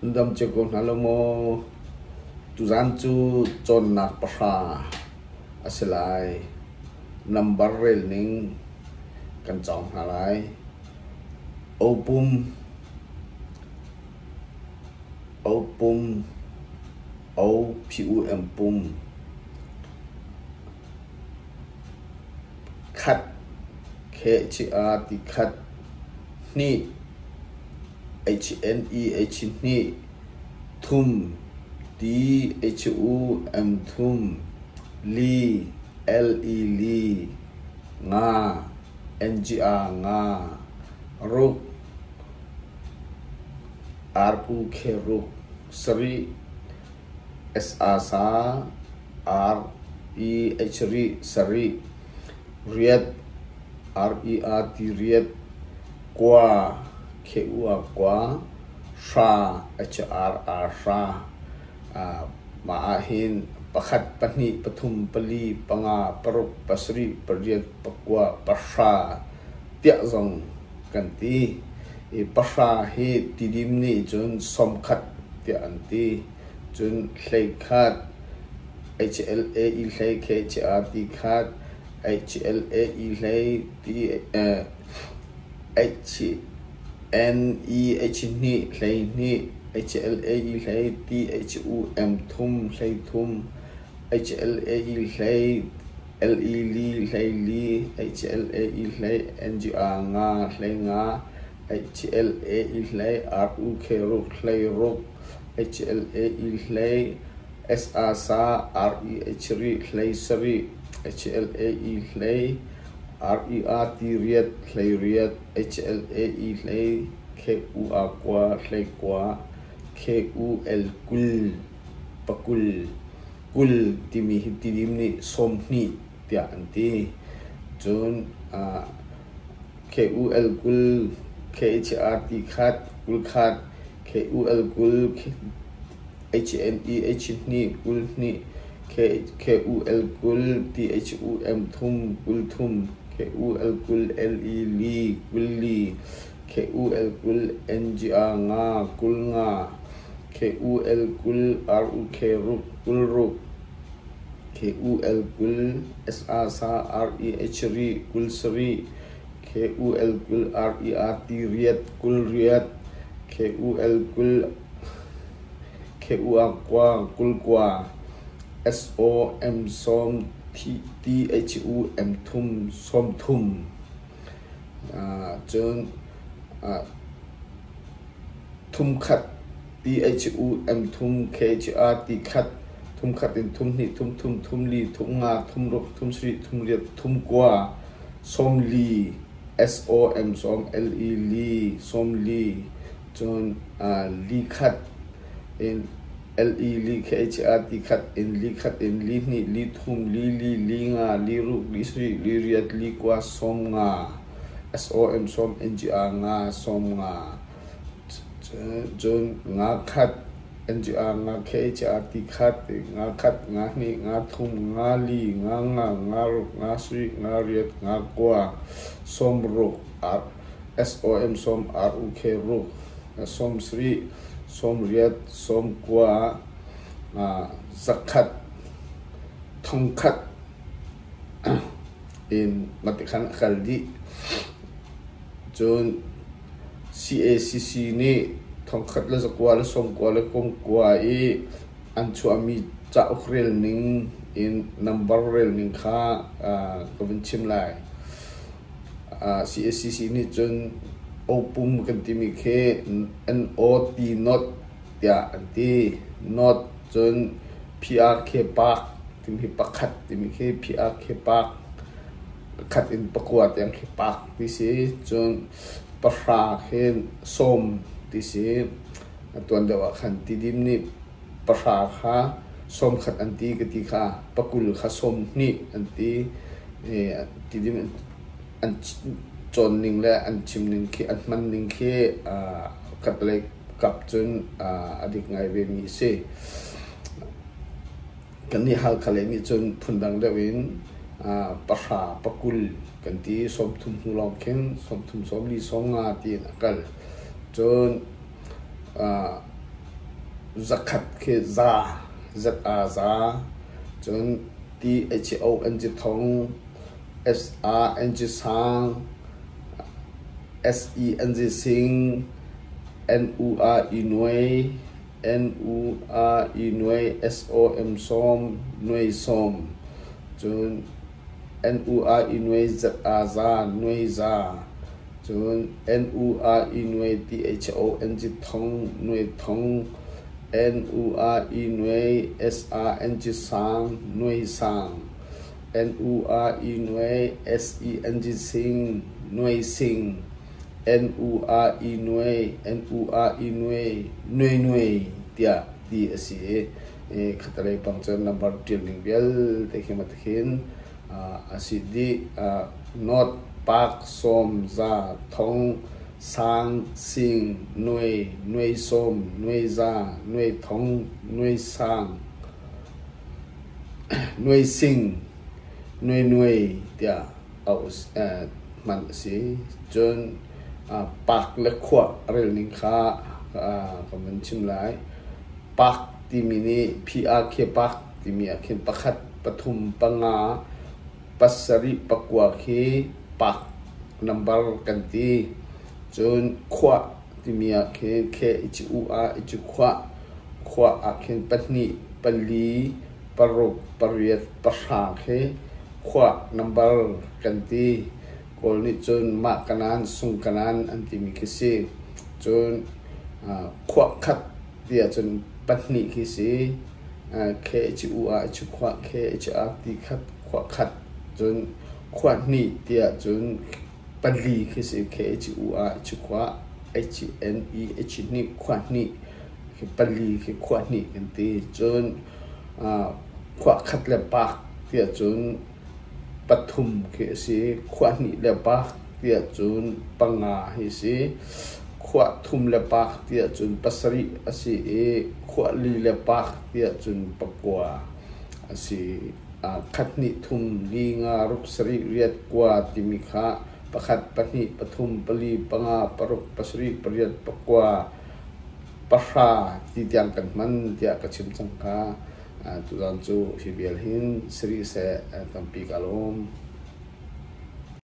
ndam che ko nalomo tu zan chu chon nak pasha aselai number rel ning kan chong halai opum o pum pum khat khe chi a ti khat ni HNE ni thum THUM thum li LE li nga NGA nga ruk RUK ruk sri SA sa REH ri sari riat REAT riat kwa KUA kwa sha HR sha maahin pakhat pani pathum pali panga paruk pasri parjat pakwa pasha tia zong kanti e pasha he tidim ni chun somkhat tia anti chun hlei khat HLA i hlei KHR ti khat HLA i hlei ti NEH ni hlei ni HLA i hlei THUM thum hlei thum HLA i hlei LE li hlei li HLA i hlei NGA nga hlei nga HLA i hlei RUK ruk hlei ruk HLA i hlei SA sa REH ri hlei sari HLA i hlei REAT riat hlei riat HLA i hlei KUA kwa hlei kwa KUL kul pakul kul timi tidim ni som ni tia anti chun KUL kul KHR ti khat kul khat KUL kul HNEH ni kul ni KUL kul THUM thum kul thum KUL kul LE li kul li KUL kul NGA nga kul nga KUL kul RUK ruk kul ruk KUL kul SA sa REH ri kul sri KUL kul REAT riat kul riat KUL kul KUA kwa kul kwa SOM som THUM thum som thum chun thum khat THUM thum KHR ti khat thum khat in thum ni thum li thum nga thum ruk thum sri thum riat thum kwa som li SOM som LE li som li chun li khat in LE li KHR ti khat in li khat in li ni li thum li nga li ruk li sri li riat li kwa som nga SOM som NGA nga som nga chun nga khat NGA nga KHR ti khat nga khat nga ni nga thum nga li nga ruk nga sri nga riat nga kwa som ruk SOM som RUK ruk som sri som riat som kwa zakhat thongkhat in matikhan khaldi chun CACC ni thongkhat la zakwa la som kwa la kong kwa e anchu ami cha ukhrel ning in number rel ning kha kovinchim lai CACC ni chun opum kan timi khe NOT not ya anti not chun PRK pak timi pakhat timi khe PRK pak khat in pakwat yang khe pak tisi chun pasha khen som tisi tuan dawa khan tidim ni pasha kha som khat anti kati kha pakul kha som ni anti tidim an chon ning le an chim ning khi an man ning khi kat le kap chun adik ngai ve mi se kan ni hal khale ni chun phundang dawin pasha pakul kan ti som thum hulom khen som thum som li som nga ti nakal chun zakhat ke za z a za chun t h o n ji thong s a n ji sang s e n ji sing n u a i nuai n u a i nuai s o m som nuai som chun n u a i nuai z a za nuai za chun n u a i nuai t h o n ji thong nuai thong n u a i nuai s a n ji sang nuai sang n u a i nuai s e n ji sing nuai sing n u a i nuai n u a i nuai nuai nuai tia ti asi khatare pangchar number dealing bel tekhimathin asi di not pak som za thong sang sing nuai nuai som nuai za nuai thong nuai sang nuai sing nuai nuai tia aus man si chun pak le khwa rel ning kha kamen chim lai pak ti mini phi a khe pak ti mi a khen pakhat pathum panga pasari pakwa khi pak number kan ti chun khwa ti mi a khen khe ichi u a ichi khwa a khen patni pali parok pariat pasha khe khwa number kan ti kol ni chun ma kanan sung kanan anti mi kisi chun khwa khat dia chun patni kisi khe chi u a chi khwa khe chi a ti khat khwa khat chun khwa ni dia chun pali kisi khe chi u a chi khwa h n e h ni khwa ni ke pali ke khwa ni kan ti chun khwa khat le pak dia chun pathum ke si khwa ni le pa tia chun panga hi si khwa thum le pa tia chun pasari asi khwa li le pa tia chun pakwa asi khatni thum li nga ruksari riat kwa timikha pakhat pani pathum pali panga paruk pasari pariat pakwa pasha ti tiang kan man tia ka chim changka tu dan chu hibial hin sri se tampi kalom